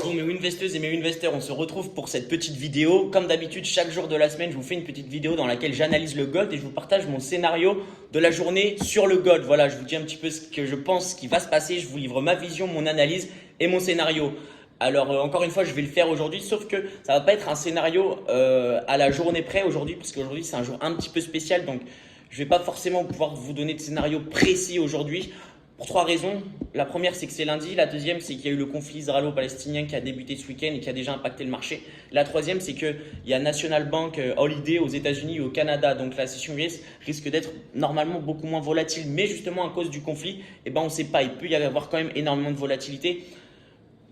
Bon, mes Winvesteuses et mes Winvesteurs, on se retrouve pour cette petite vidéo. Comme d'habitude, chaque jour de la semaine, je vous fais une petite vidéo dans laquelle j'analyse le gold et je vous partage mon scénario de la journée sur le gold. Voilà, je vous dis un petit peu ce que je pense qui va se passer. Je vous livre ma vision, mon analyse et mon scénario. Alors, encore une fois, je vais le faire aujourd'hui, sauf que ça va pas être un scénario à la journée près aujourd'hui, parce qu'aujourd'hui, c'est un jour un petit peu spécial. Donc, je vais pas forcément pouvoir vous donner de scénario précis aujourd'hui. Pour trois raisons. La première, c'est que c'est lundi. La deuxième, c'est qu'il y a eu le conflit israélo-palestinien qui a débuté ce week-end et qui a déjà impacté le marché. La troisième, c'est qu'il y a National Bank Holiday aux États-Unis et au Canada. Donc la session US risque d'être normalement beaucoup moins volatile. Mais justement, à cause du conflit, on ne sait pas. Il peut y avoir quand même énormément de volatilité.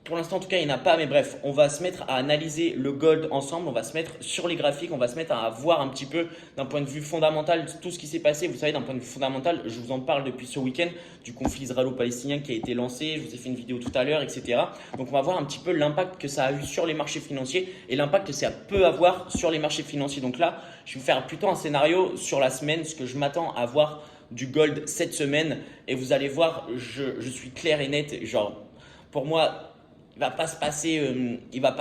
Pour l'instant, en tout cas, il n'y en a pas. Mais bref, on va se mettre à analyser le gold ensemble. On va se mettre sur les graphiques. On va se mettre à voir un petit peu d'un point de vue fondamental tout ce qui s'est passé. Vous savez, d'un point de vue fondamental, je vous en parle depuis ce week-end du conflit israélo-palestinien qui a été lancé. Je vous ai fait une vidéo tout à l'heure, etc. Donc, on va voir un petit peu l'impact que ça a eu sur les marchés financiers et l'impact que ça peut avoir sur les marchés financiers. Donc là, je vais vous faire plutôt un scénario sur la semaine, ce que je m'attends à voir du gold cette semaine. Et vous allez voir, je suis clair et net. Genre, pour moi, il va pas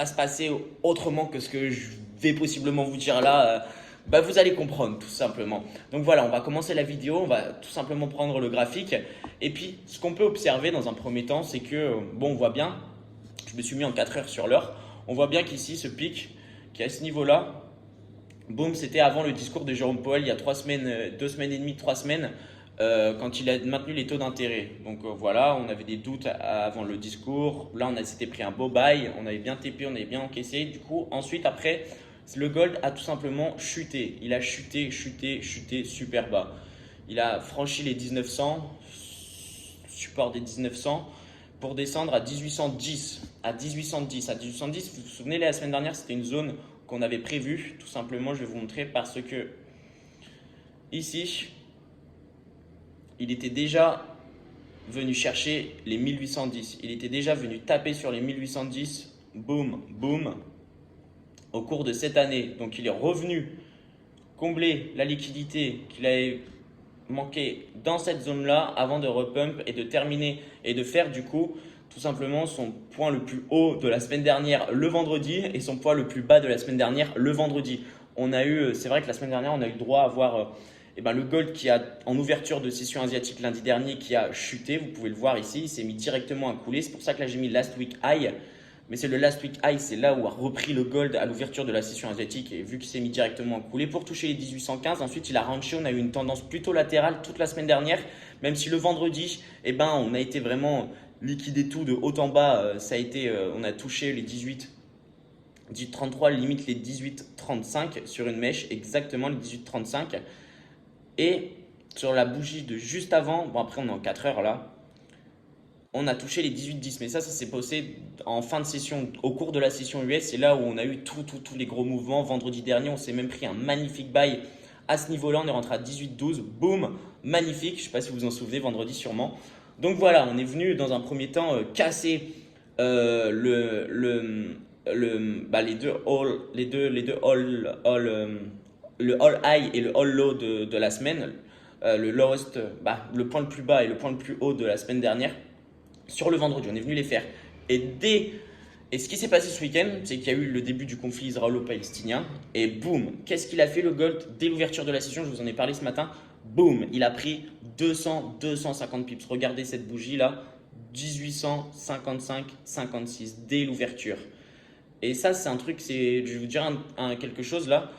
se passer autrement que ce que je vais possiblement vous dire là. Vous allez comprendre tout simplement. Donc voilà, on va commencer la vidéo, on va tout simplement prendre le graphique. Et puis, ce qu'on peut observer dans un premier temps, c'est que, bon, on voit bien, je me suis mis en 4 heures sur l'heure, on voit bien qu'ici, ce pic qui est à ce niveau-là, boum, c'était avant le discours de Jérôme Powell il y a 3 semaines, 2 semaines et demie, 3 semaines. Quand il a maintenu les taux d'intérêt. Donc voilà, on avait des doutes avant le discours. Là, on s'était pris un beau buy, on avait bien TP, on avait bien encaissé. Du coup, ensuite, après, le gold a tout simplement chuté. Il a chuté, chuté, chuté super bas. Il a franchi les 1900, support des 1900, pour descendre à 1810. À 1810, à 1810, vous vous souvenez, la semaine dernière, c'était une zone qu'on avait prévue. Tout simplement, je vais vous montrer parce que ici, il était déjà venu chercher les 1810. Il était déjà venu taper sur les 1810. Boum, boum. Au cours de cette année. Donc il est revenu combler la liquidité qu'il avait manqué dans cette zone-là avant de repump et de terminer et de faire du coup tout simplement son point le plus haut de la semaine dernière le vendredi et son point le plus bas de la semaine dernière le vendredi. C'est vrai que la semaine dernière, on a eu le droit à voir le gold qui a en ouverture de session asiatique lundi dernier qui a chuté, vous pouvez le voir ici, il s'est mis directement à couler. C'est pour ça que là j'ai mis last week high, mais c'est le last week high, c'est là où a repris le gold à l'ouverture de la session asiatique et vu qu'il s'est mis directement à couler pour toucher les 1815. Ensuite il a ranché, on a eu une tendance plutôt latérale toute la semaine dernière, même si le vendredi on a été vraiment liquidé tout de haut en bas. On a touché les 18,33, limite les 18,35 sur une mèche, exactement les 18,35. Et sur la bougie de juste avant, bon après on est en 4 heures là, on a touché les 18-10. Mais ça s'est passé en fin de session, au cours de la session US. C'est là où on a eu tous les gros mouvements. Vendredi dernier, on s'est même pris un magnifique buy à ce niveau-là. On est rentré à 18-12. Boum, magnifique. Je ne sais pas si vous vous en souvenez, vendredi sûrement. Donc voilà, on est venu dans un premier temps casser les deux le all high et le all low de la semaine, le point le plus bas et le point le plus haut de la semaine dernière sur le vendredi. On est venu les faire. Et ce qui s'est passé ce week-end, c'est qu'il y a eu le début du conflit israélo-palestinien et boum, qu'est-ce qu'il a fait le gold dès l'ouverture de la session? Je vous en ai parlé ce matin. Boum, il a pris 250 pips. Regardez cette bougie là, 1855,56 dès l'ouverture. Et ça, c'est un truc, je vais vous dire quelque chose là.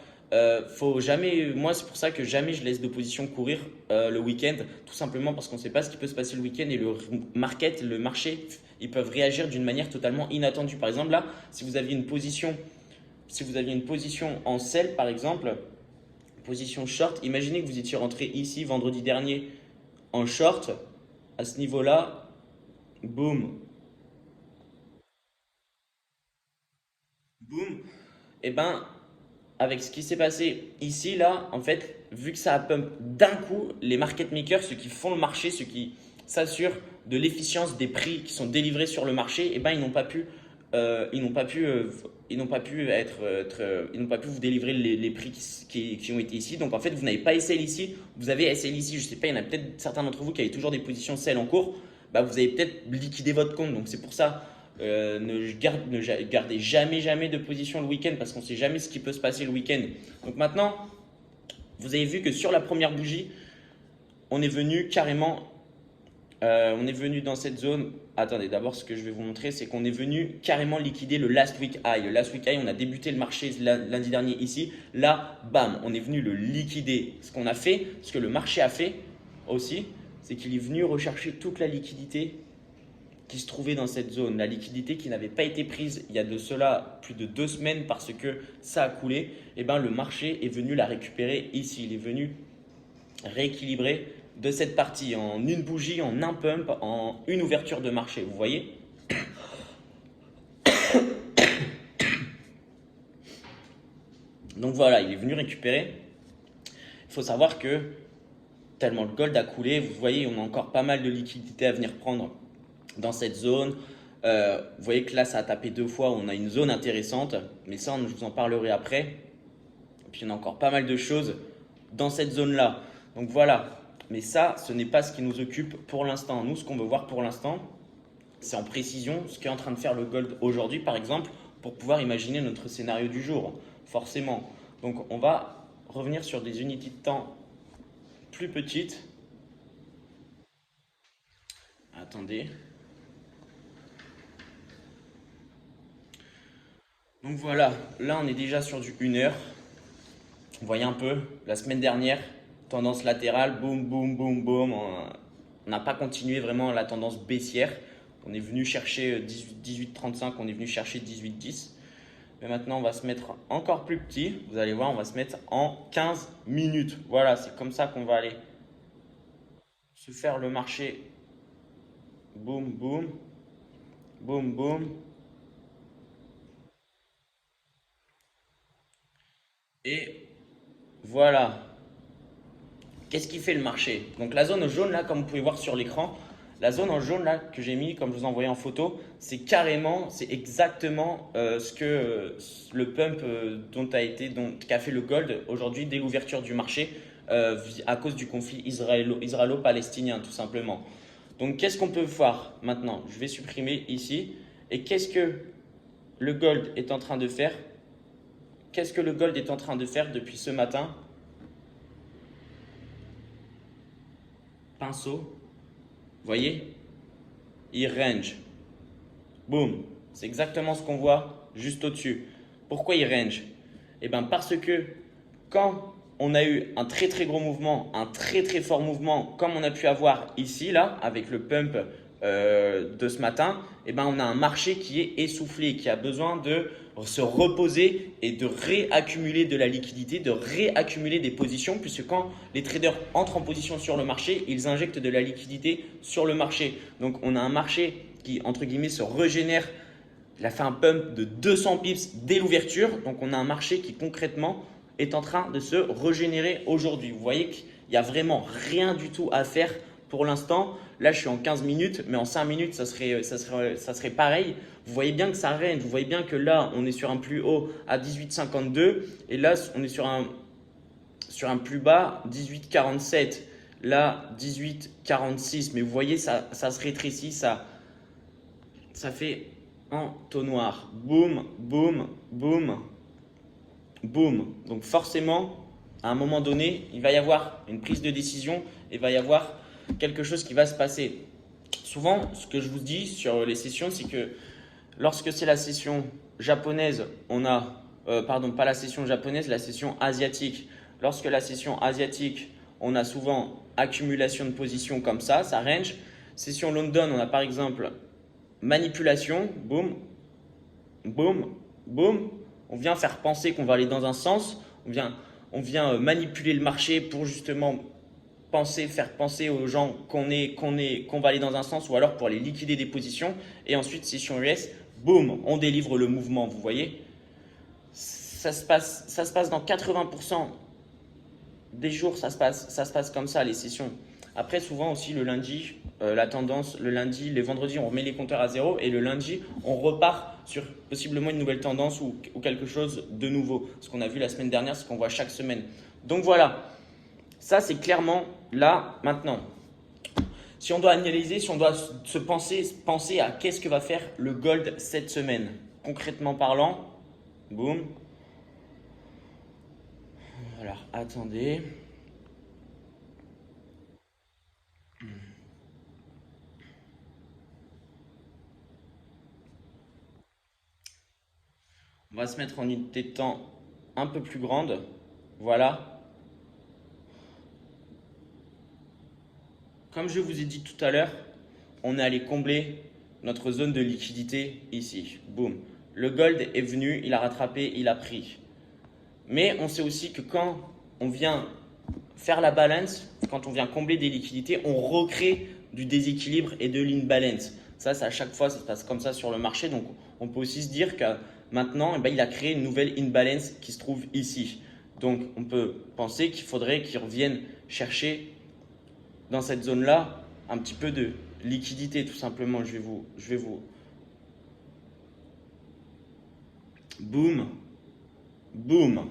Faut jamais, moi c'est pour ça que jamais je laisse de position courir le week-end, tout simplement parce qu'on ne sait pas ce qui peut se passer le week-end et le marché, ils peuvent réagir d'une manière totalement inattendue. Par exemple là, si vous aviez une position en sell par exemple, position short, imaginez que vous étiez rentré ici vendredi dernier en short, à ce niveau-là, boum, boum, et avec ce qui s'est passé ici, là, en fait, vu que ça a pump d'un coup, les market makers, ceux qui font le marché, ceux qui s'assurent de l'efficience des prix qui sont délivrés sur le marché, ils n'ont pas pu, ils n'ont pas pu, ils n'ont pas pu ils n'ont pas pu vous délivrer les prix qui ont été ici. Donc en fait, vous n'avez pas SL ici, vous avez SL ici. Je sais pas, il y en a peut-être certains d'entre vous qui avaient toujours des positions sell en cours. Vous avez peut-être liquidé votre compte. Donc c'est pour ça. Gardez jamais de position le week-end parce qu'on ne sait jamais ce qui peut se passer le week-end. Donc maintenant, vous avez vu que sur la première bougie, on est venu carrément, on est venu dans cette zone. Attendez, d'abord ce que je vais vous montrer, c'est qu'on est venu carrément liquider le last week high. Le last week high, on a débuté le marché lundi dernier ici. Là, bam, on est venu le liquider. Ce qu'on a fait, ce que le marché a fait aussi, c'est qu'il est venu rechercher toute la liquidité qui se trouvait dans cette zone. La liquidité qui n'avait pas été prise il y a de cela plus de 2 semaines parce que ça a coulé. Et ben, le marché est venu la récupérer ici. Il est venu rééquilibrer de cette partie en une bougie, en un pump, en une ouverture de marché. Vous voyez? Donc voilà, il est venu récupérer. Il faut savoir que tellement le gold a coulé, vous voyez, on a encore pas mal de liquidités à venir prendre dans cette zone. Vous voyez que là, ça a tapé 2 fois. On a une zone intéressante, mais ça, je vous en parlerai après. Et puis, on a encore pas mal de choses dans cette zone-là. Donc voilà. Mais ça, ce n'est pas ce qui nous occupe pour l'instant. Nous, ce qu'on veut voir pour l'instant, c'est en précision ce qu'est en train de faire le gold aujourd'hui, par exemple, pour pouvoir imaginer notre scénario du jour, forcément. Donc, on va revenir sur des unités de temps plus petites. Attendez. Donc voilà, là on est déjà sur du 1 heure. Vous voyez un peu, la semaine dernière, tendance latérale, boum, boum, boum, boum. On n'a pas continué vraiment la tendance baissière. On est venu chercher 18,35, on est venu chercher 18,10. Mais maintenant, on va se mettre encore plus petit. Vous allez voir, on va se mettre en 15 minutes. Voilà, c'est comme ça qu'on va aller se faire le marché. Boum, boum, boum, boum. Et voilà. Qu'est-ce qui fait le marché? Donc la zone jaune là, comme vous pouvez voir sur l'écran, la zone en jaune là que j'ai mis, comme je vous envoyais en photo, c'est exactement ce que le pump qu'a fait le gold aujourd'hui dès l'ouverture du marché à cause du conflit israélo-palestinien tout simplement. Donc qu'est-ce qu'on peut voir maintenant? Je vais supprimer ici. Et qu'est-ce que le gold est en train de faire? Qu'est-ce que le gold est en train de faire depuis ce matin? Pinceau, vous voyez? Il range. Boum. C'est exactement ce qu'on voit juste au-dessus. Pourquoi il range? Eh bien parce que quand on a eu un très très gros mouvement, un très très fort mouvement, comme on a pu avoir ici, là, avec le pump de ce matin, eh ben, on a un marché qui est essoufflé, qui a besoin de se reposer et de réaccumuler de la liquidité, de réaccumuler des positions, puisque quand les traders entrent en position sur le marché, ils injectent de la liquidité sur le marché. Donc, on a un marché qui, entre guillemets, se régénère. Il a fait un pump de 200 pips dès l'ouverture. Donc, on a un marché qui, concrètement, est en train de se régénérer aujourd'hui. Vous voyez qu'il n'y a vraiment rien du tout à faire pour l'instant. Là, je suis en 15 minutes, mais en 5 minutes, ça serait pareil. Vous voyez bien que ça range. Vous voyez bien que là, on est sur un plus haut à 18,52 et là, on est sur un plus bas 18,47. Là, 18,46. Mais vous voyez, ça se rétrécit, ça fait entonnoir. Boum, boum, boum, boum. Donc forcément, à un moment donné, il va y avoir une prise de décision et il va y avoir quelque chose qui va se passer. Souvent, ce que je vous dis sur les sessions, c'est que lorsque c'est la session japonaise, on a, pardon, pas la session japonaise, la session asiatique. Lorsque la session asiatique, on a souvent accumulation de positions comme ça range. Session London, on a par exemple manipulation, boum, boum, boum. On vient faire penser qu'on va aller dans un sens, on vient manipuler le marché pour justement faire penser aux gens qu'on va aller dans un sens ou alors pour aller liquider des positions. Et ensuite, session US, boum, on délivre le mouvement. Vous voyez, ça se passe dans 80% des jours, ça se passe comme ça, les sessions. Après, souvent aussi le lundi, la tendance, le lundi, les vendredis, on remet les compteurs à zéro et le lundi, on repart sur possiblement une nouvelle tendance ou quelque chose de nouveau. Ce qu'on a vu la semaine dernière, ce qu'on voit chaque semaine. Donc voilà, ça c'est clairement là, maintenant. Si on doit analyser, si on doit penser à qu'est-ce que va faire le gold cette semaine, concrètement parlant, boum. Alors, attendez. On va se mettre en unité de temps un peu plus grande. Voilà. Comme je vous ai dit tout à l'heure, on est allé combler notre zone de liquidité ici. Boum. Le gold est venu, il a rattrapé, il a pris. Mais on sait aussi que quand on vient faire la balance, quand on vient combler des liquidités, on recrée du déséquilibre et de l'imbalance. Ça, à chaque fois, ça se passe comme ça sur le marché. Donc, on peut aussi se dire que maintenant, il a créé une nouvelle imbalance qui se trouve ici. Donc, on peut penser qu'il faudrait qu'il revienne chercher dans cette zone-là un petit peu de liquidité, tout simplement. Je vais vous... Boum. Boum.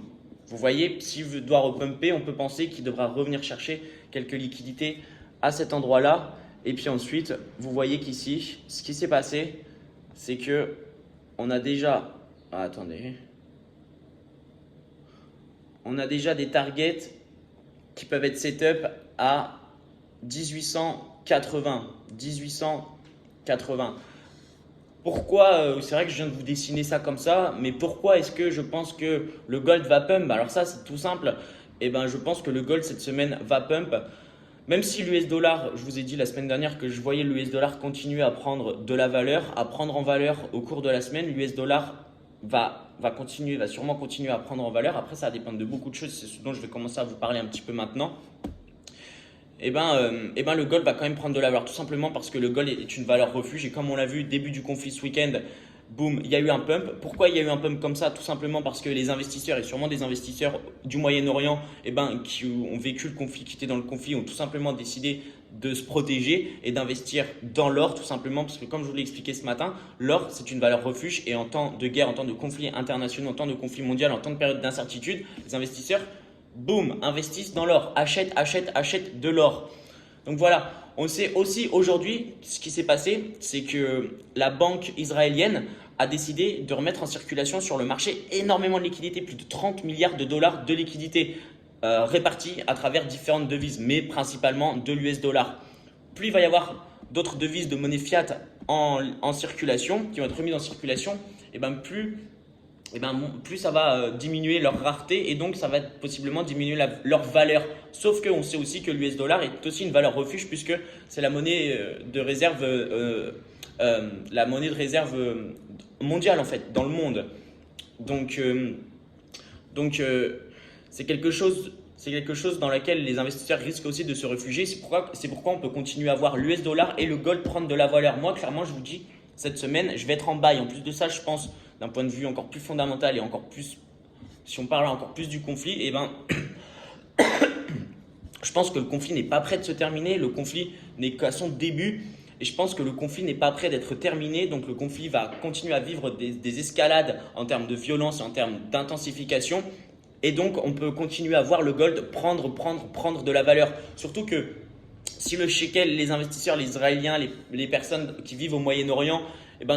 Vous voyez, s'il doit repumper, on peut penser qu'il devra revenir chercher quelques liquidités à cet endroit-là. Et puis ensuite, vous voyez qu'ici, ce qui s'est passé, c'est que on a déjà... Ah, attendez. On a déjà des targets qui peuvent être setup à 1880. 1880. Pourquoi, c'est vrai que je viens de vous dessiner ça comme ça, mais pourquoi est-ce que je pense que le gold va pump? Alors ça, c'est tout simple. Je pense que le gold cette semaine va pump. Même si l'US dollar, je vous ai dit la semaine dernière que je voyais l'US dollar continuer à prendre de la valeur, à prendre en valeur au cours de la semaine, l'US dollar va sûrement continuer à prendre en valeur. Après, ça va dépendre de beaucoup de choses, c'est ce dont je vais commencer à vous parler un petit peu maintenant. Le gold va quand même prendre de la valeur, tout simplement parce que le gold est une valeur refuge. Et comme on l'a vu, début du conflit ce week-end, boum, il y a eu un pump. Pourquoi il y a eu un pump comme ça? Tout simplement parce que les investisseurs, et sûrement des investisseurs du Moyen-Orient, qui ont vécu le conflit, qui étaient dans le conflit, ont tout simplement décidé de se protéger et d'investir dans l'or, tout simplement parce que comme je vous l'ai expliqué ce matin, l'or c'est une valeur refuge et en temps de guerre, en temps de conflit international, en temps de conflit mondial, en temps de période d'incertitude, les investisseurs boum, investissent dans l'or, achètent de l'or. Donc voilà, on sait aussi aujourd'hui, ce qui s'est passé, c'est que la banque israélienne a décidé de remettre en circulation sur le marché énormément de liquidités, plus de 30 milliards de dollars de liquidités réparties à travers différentes devises, mais principalement de l'US dollar. Plus il va y avoir d'autres devises de monnaie fiat en circulation, qui vont être remises en circulation, plus ça va diminuer leur rareté et donc ça va possiblement diminuer leur valeur. Sauf qu'on sait aussi que l'US dollar est aussi une valeur refuge puisque c'est la monnaie de réserve, mondiale en fait, dans le monde. Donc c'est quelque chose dans lequel les investisseurs risquent aussi de se réfugier. C'est pourquoi on peut continuer à voir l'US dollar et le gold prendre de la valeur. Moi, clairement, je vous dis, cette semaine, je vais être en buy. En plus de ça, je pense, d'un point de vue encore plus fondamental et encore plus, si on parle encore plus du conflit, je pense que le conflit n'est pas prêt de se terminer. Le conflit n'est qu'à son début. Et je pense que le conflit n'est pas prêt d'être terminé. Donc le conflit va continuer à vivre des escalades en termes de violence et en termes d'intensification. Et donc on peut continuer à voir le gold prendre de la valeur. Surtout que si le shekel, les investisseurs, les Israéliens, les personnes qui vivent au Moyen-Orient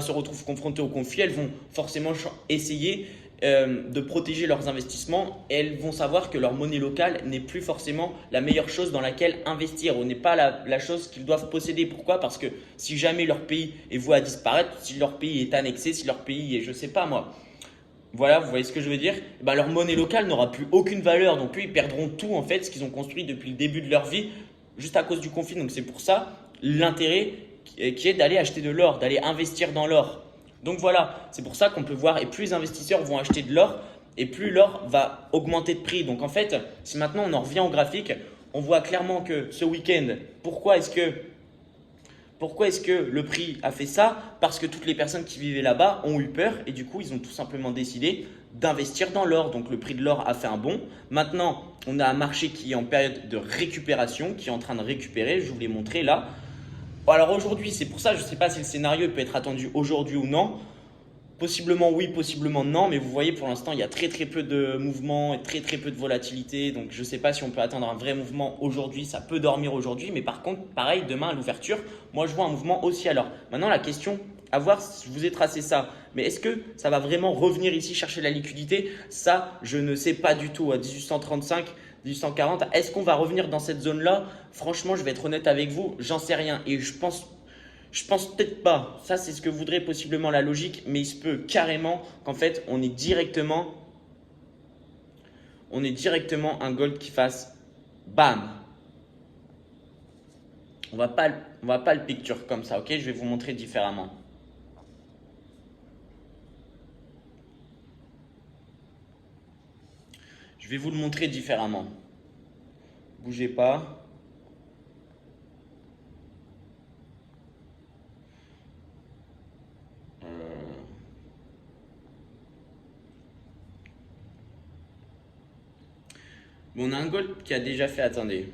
se retrouvent confrontés au conflit, elles vont forcément essayer de protéger leurs investissements et elles vont savoir que leur monnaie locale n'est plus forcément la meilleure chose dans laquelle investir ou n'est pas la chose qu'ils doivent posséder. Pourquoi? Parce que si jamais leur pays est voué à disparaître, si leur pays est annexé, si leur pays est, je sais pas moi, voilà, vous voyez ce que je veux dire? Leur monnaie locale n'aura plus aucune valeur, donc eux ils perdront tout en fait, ce qu'ils ont construit depuis le début de leur vie, juste à cause du conflit. Donc c'est pour ça l'intérêt qui est d'aller acheter de l'or, d'aller investir dans l'or. Donc voilà, c'est pour ça qu'on peut voir, et plus les investisseurs vont acheter de l'or, et plus l'or va augmenter de prix. Donc en fait, si maintenant on en revient au graphique, on voit clairement que ce week-end, pourquoi est-ce que le prix a fait ça? Parce que toutes les personnes qui vivaient là-bas ont eu peur et du coup, ils ont tout simplement décidé d'investir dans l'or. Donc le prix de l'or a fait un bond. Maintenant, on a un marché qui est en période de récupération, qui est en train de récupérer. Je vous l'ai montré là. Bon, alors aujourd'hui, c'est pour ça, je ne sais pas si le scénario peut être attendu aujourd'hui ou non. Possiblement oui, possiblement non, mais vous voyez pour l'instant il y a très très peu de mouvement et très très peu de volatilité, donc je ne sais pas si on peut attendre un vrai mouvement aujourd'hui, ça peut dormir aujourd'hui, mais par contre pareil demain à l'ouverture, moi je vois un mouvement aussi alors. Maintenant la question à voir, je vous ai tracé ça, mais est-ce que ça va vraiment revenir ici chercher la liquidité? Ça je ne sais pas du tout à 1835. 1840, est-ce qu'on va revenir dans cette zone-là? Franchement, je vais être honnête avec vous, j'en sais rien et je pense peut-être pas. Ça, c'est ce que voudrait possiblement la logique, mais il se peut carrément qu'en fait, on est directement un gold qui fasse bam. On va pas le picture comme ça, ok? Je vais vous montrer différemment. Je vais vous le montrer différemment. Bougez pas. Bon, on a un gold qui a déjà fait, attendez.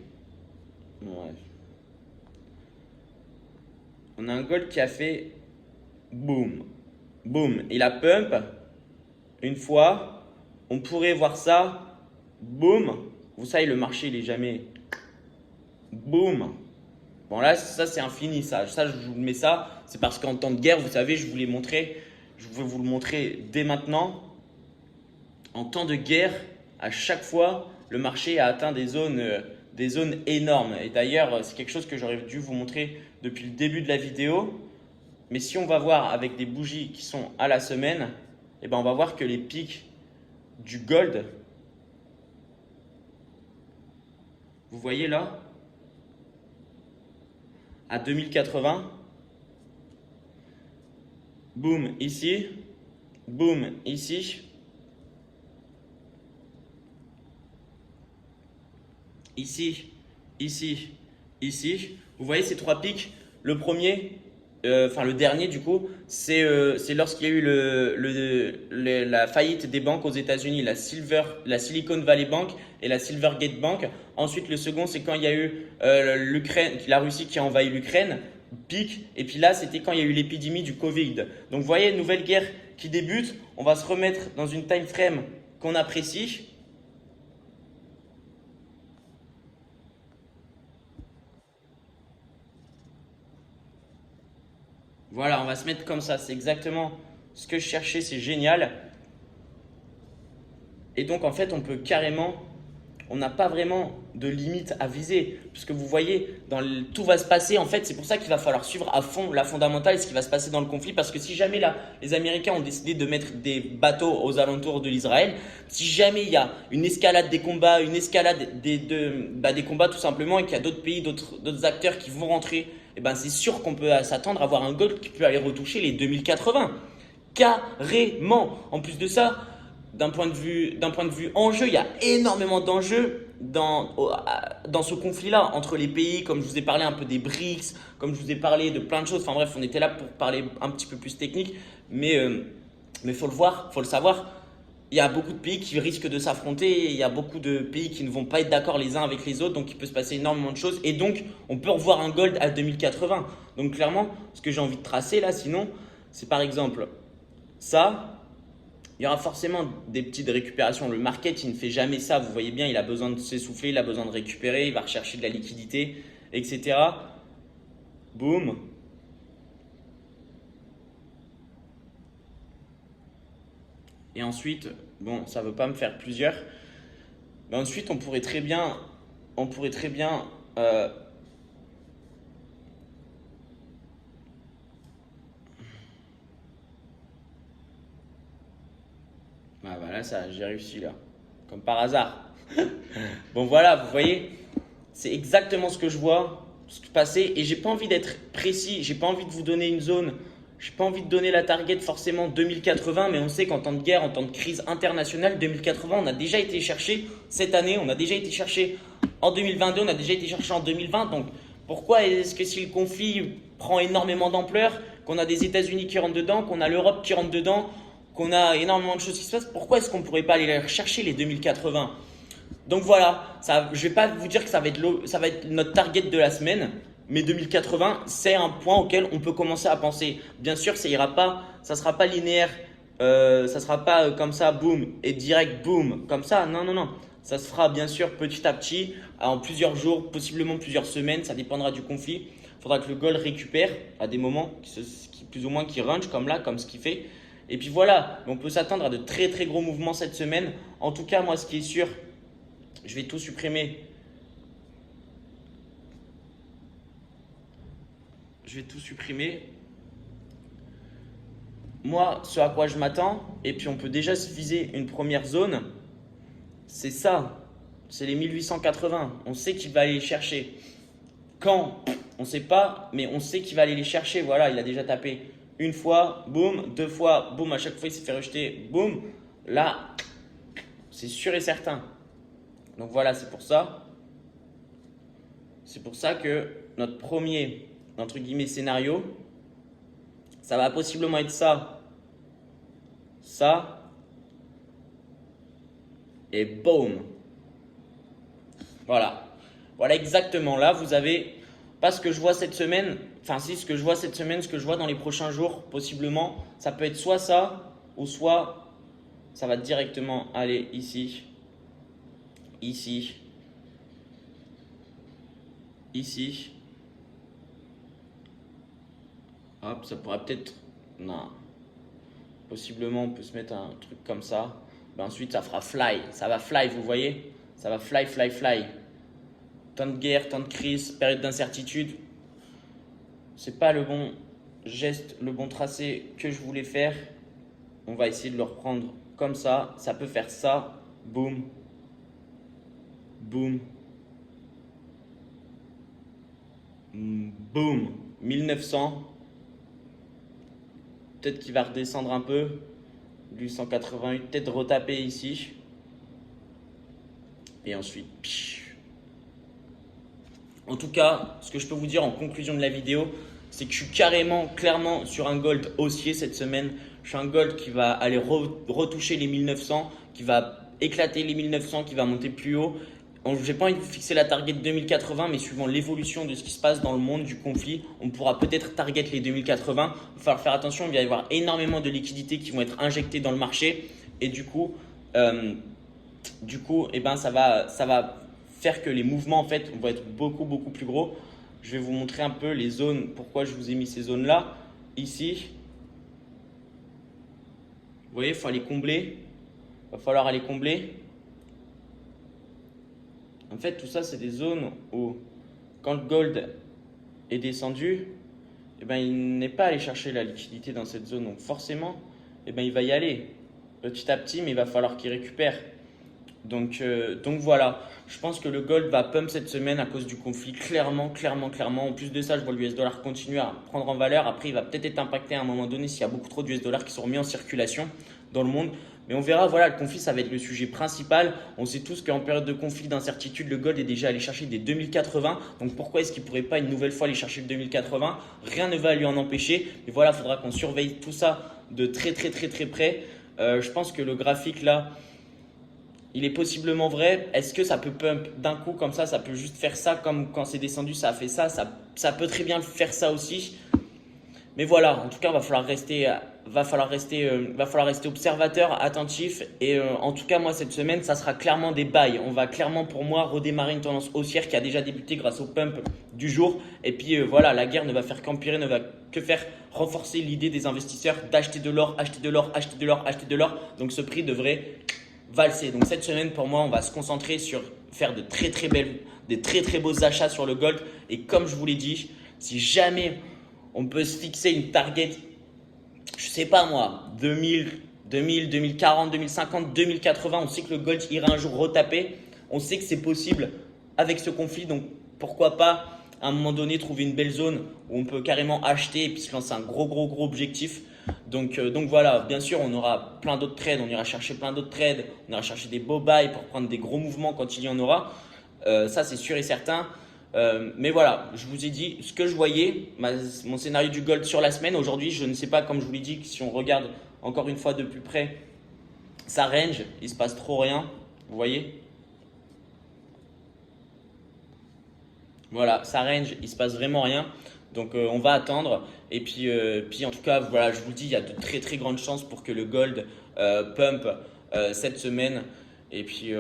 Ouais. On a un gold qui a fait boom, boom. Il a pump une fois. On pourrait voir ça, boom. Vous savez, le marché, il est jamais boom. Bon, là, ça, c'est infini, ça. Ça, je vous mets ça. C'est parce qu'en temps de guerre, vous savez, je vous l'ai montré. Je vais vous le montrer dès maintenant. En temps de guerre, à chaque fois, le marché a atteint des zones énormes. Et d'ailleurs, c'est quelque chose que j'aurais dû vous montrer depuis le début de la vidéo. Mais si on va voir avec des bougies qui sont à la semaine, eh ben on va voir que les pics du gold, vous voyez là, à 2080, boum ici, boum ici, ici, ici, ici. Vous voyez ces trois pics? Le premier, enfin le dernier du coup, c'est lorsqu'il y a eu la faillite des banques aux États-Unis, la Silicon Valley Bank et la Silvergate Bank. Ensuite, le second, c'est quand il y a eu la Russie qui a envahi l'Ukraine, pic. Et puis là, c'était quand il y a eu l'épidémie du Covid. Donc, vous voyez, nouvelle guerre qui débute. On va se remettre dans une time frame qu'on apprécie. Voilà, on va se mettre comme ça. C'est exactement ce que je cherchais. C'est génial. Et donc, en fait, on n'a pas vraiment de limite à viser. Puisque vous voyez, tout va se passer. En fait, c'est pour ça qu'il va falloir suivre à fond la fondamentale et ce qui va se passer dans le conflit. Parce que si jamais là, les Américains ont décidé de mettre des bateaux aux alentours de l'Israël, si jamais il y a une escalade des combats, une escalade des combats tout simplement, et qu'il y a d'autres pays, d'autres acteurs qui vont rentrer, eh ben c'est sûr qu'on peut s'attendre à avoir un gold qui peut aller retoucher les 2080. Carrément. En plus de ça, d'un point de vue enjeu, il y a énormément d'enjeux dans ce conflit-là entre les pays, comme je vous ai parlé un peu des BRICS, comme je vous ai parlé de plein de choses. Enfin bref, on était là pour parler un petit peu plus technique, mais faut le voir, faut le savoir. Il y a beaucoup de pays qui risquent de s'affronter, il y a beaucoup de pays qui ne vont pas être d'accord les uns avec les autres, donc il peut se passer énormément de choses. Et donc, on peut revoir un gold à 2080. Donc clairement, ce que j'ai envie de tracer là, sinon, c'est par exemple ça. Il y aura forcément des petites récupérations. Le market, il ne fait jamais ça. Vous voyez bien, il a besoin de s'essouffler, il a besoin de récupérer, il va rechercher de la liquidité, etc. Boum. Et ensuite, bon, ça ne veut pas me faire plusieurs. Mais ensuite, on pourrait très bien ah bah là, ça, j'ai réussi là. Comme par hasard. Bon voilà, vous voyez, c'est exactement ce que je vois se passer et j'ai pas envie d'être précis, j'ai pas envie de vous donner une zone, j'ai pas envie de donner la target forcément 2080, mais on sait qu'en temps de guerre, en temps de crise internationale, 2080, on a déjà été chercher cette année, on a déjà été chercher en 2022, on a déjà été chercher en 2020. Donc pourquoi est-ce que si le conflit prend énormément d'ampleur, qu'on a des États-Unis qui rentrent dedans, qu'on a l'Europe qui rentre dedans, qu'on a énormément de choses qui se passent, pourquoi est-ce qu'on ne pourrait pas aller les rechercher les 2080? Donc voilà, ça, je ne vais pas vous dire que ça va être notre target de la semaine, mais 2080, c'est un point auquel on peut commencer à penser. Bien sûr, ça ne sera pas linéaire Ça sera pas comme ça, boum, et direct, boum, comme ça. Non, non, non. Ça se fera bien sûr petit à petit, en plusieurs jours, possiblement plusieurs semaines. Ça dépendra du conflit. Il faudra que le gold récupère à des moments, plus ou moins qui range comme là, comme ce qu'il fait. Et puis voilà, on peut s'attendre à de très très gros mouvements cette semaine. En tout cas, moi, ce qui est sûr, je vais tout supprimer. Je vais tout supprimer. Moi, ce à quoi je m'attends, et puis on peut déjà se viser une première zone, c'est ça. C'est les 1880. On sait qu'il va aller les chercher. Quand? On ne sait pas, mais on sait qu'il va aller les chercher. Voilà, il a déjà tapé une fois, boum, deux fois, boum, à chaque fois il s'est fait rejeter, boum. Là, c'est sûr et certain. Donc voilà, c'est pour ça. C'est pour ça que notre premier, entre guillemets, scénario, ça va possiblement être ça, ça, et boum. Voilà. Voilà exactement. Là, vous avez pas ce que je vois cette semaine. Enfin, si, ce que je vois cette semaine, ce que je vois dans les prochains jours, possiblement. Ça peut être soit ça, ou soit ça va directement aller ici, ici, ici. Hop, ça pourrait peut-être… Non. Possiblement, on peut se mettre un truc comme ça. Ben ensuite, ça fera fly. Ça va fly, vous voyez? Ça va fly, fly, fly. Temps de guerre, temps de crise, période d'incertitude. C'est pas le bon geste, le bon tracé que je voulais faire. On va essayer de le reprendre comme ça. Ça peut faire ça. Boum. Boum. Boum. 1900. Peut-être qu'il va redescendre un peu. 888. Peut-être retaper ici. Et ensuite, psh. En tout cas, ce que je peux vous dire en conclusion de la vidéo, c'est que je suis clairement sur un gold haussier cette semaine. Je suis un gold qui va aller retoucher les 1900, qui va éclater les 1900, qui va monter plus haut. J'ai pas envie de fixer la target 2080, mais suivant l'évolution de ce qui se passe dans le monde du conflit, on pourra peut-être target les 2080. Il va falloir faire attention, il va y avoir énormément de liquidités qui vont être injectées dans le marché. Et du coup, eh ben, ça va faire que les mouvements en fait vont être beaucoup plus gros. Je vais vous montrer un peu les zones, pourquoi je vous ai mis ces zones là. Ici, vous voyez, il faut aller combler. Il va falloir aller combler. En fait, tout ça, c'est des zones où, quand le gold est descendu, eh ben, il n'est pas allé chercher la liquidité dans cette zone. Donc forcément, eh ben, il va y aller petit à petit, mais il va falloir qu'il récupère. Donc voilà, je pense que le gold va pump cette semaine à cause du conflit, clairement. En plus de ça, je vois l'US dollar continuer à prendre en valeur. Après, il va peut-être être impacté à un moment donné s'il y a beaucoup trop d'US dollars qui sont remis en circulation dans le monde. Mais on verra, voilà, le conflit, ça va être le sujet principal. On sait tous qu'en période de conflit, d'incertitude, le gold est déjà allé chercher des 2080. Donc pourquoi est-ce qu'il ne pourrait pas une nouvelle fois aller chercher le 2080? Rien ne va lui en empêcher. Mais voilà, il faudra qu'on surveille tout ça de très près. Je pense que le graphique là, il est possiblement vrai. Est-ce que ça peut pump d'un coup comme ça peut juste faire ça comme quand c'est descendu, ça a fait ça. Ça peut très bien faire ça aussi. Mais voilà, en tout cas, va falloir rester observateur, attentif. Et en tout cas, moi, cette semaine, ça sera clairement des buys. On va clairement, pour moi, redémarrer une tendance haussière qui a déjà débuté grâce au pump du jour. Et puis voilà, la guerre ne va faire qu'empirer, ne va que faire renforcer l'idée des investisseurs d'acheter de l'or, acheter de l'or, acheter de l'or, acheter de l'or. Donc ce prix devrait valser. Donc cette semaine, pour moi, on va se concentrer sur faire des très beaux achats sur le gold. Et comme je vous l'ai dit, si jamais on peut se fixer une target, je sais pas moi, 2000, 2040, 2050, 2080, on sait que le gold ira un jour retaper. On sait que c'est possible avec ce conflit. Donc pourquoi pas à un moment donné trouver une belle zone où on peut carrément acheter et puis se lancer un gros objectif. Donc voilà, bien sûr, on aura plein d'autres trades, on ira chercher plein d'autres trades, on ira chercher des beaux buys pour prendre des gros mouvements quand il y en aura. Ça, c'est sûr et certain. Mais voilà, je vous ai dit ce que je voyais, mon scénario du gold sur la semaine. Aujourd'hui, je ne sais pas, comme je vous l'ai dit, si on regarde encore une fois de plus près, ça range, il se passe trop rien, vous voyez. Voilà, ça range, il se passe vraiment rien. Donc on va attendre. Et puis en tout cas, voilà, je vous le dis, il y a de très très grandes chances pour que le gold pump cette semaine. Et puis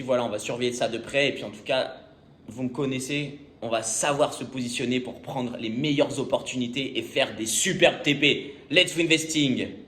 voilà, on va surveiller ça de près. Et puis en tout cas, vous me connaissez, on va savoir se positionner pour prendre les meilleures opportunités et faire des superbes TP. Let's go investing!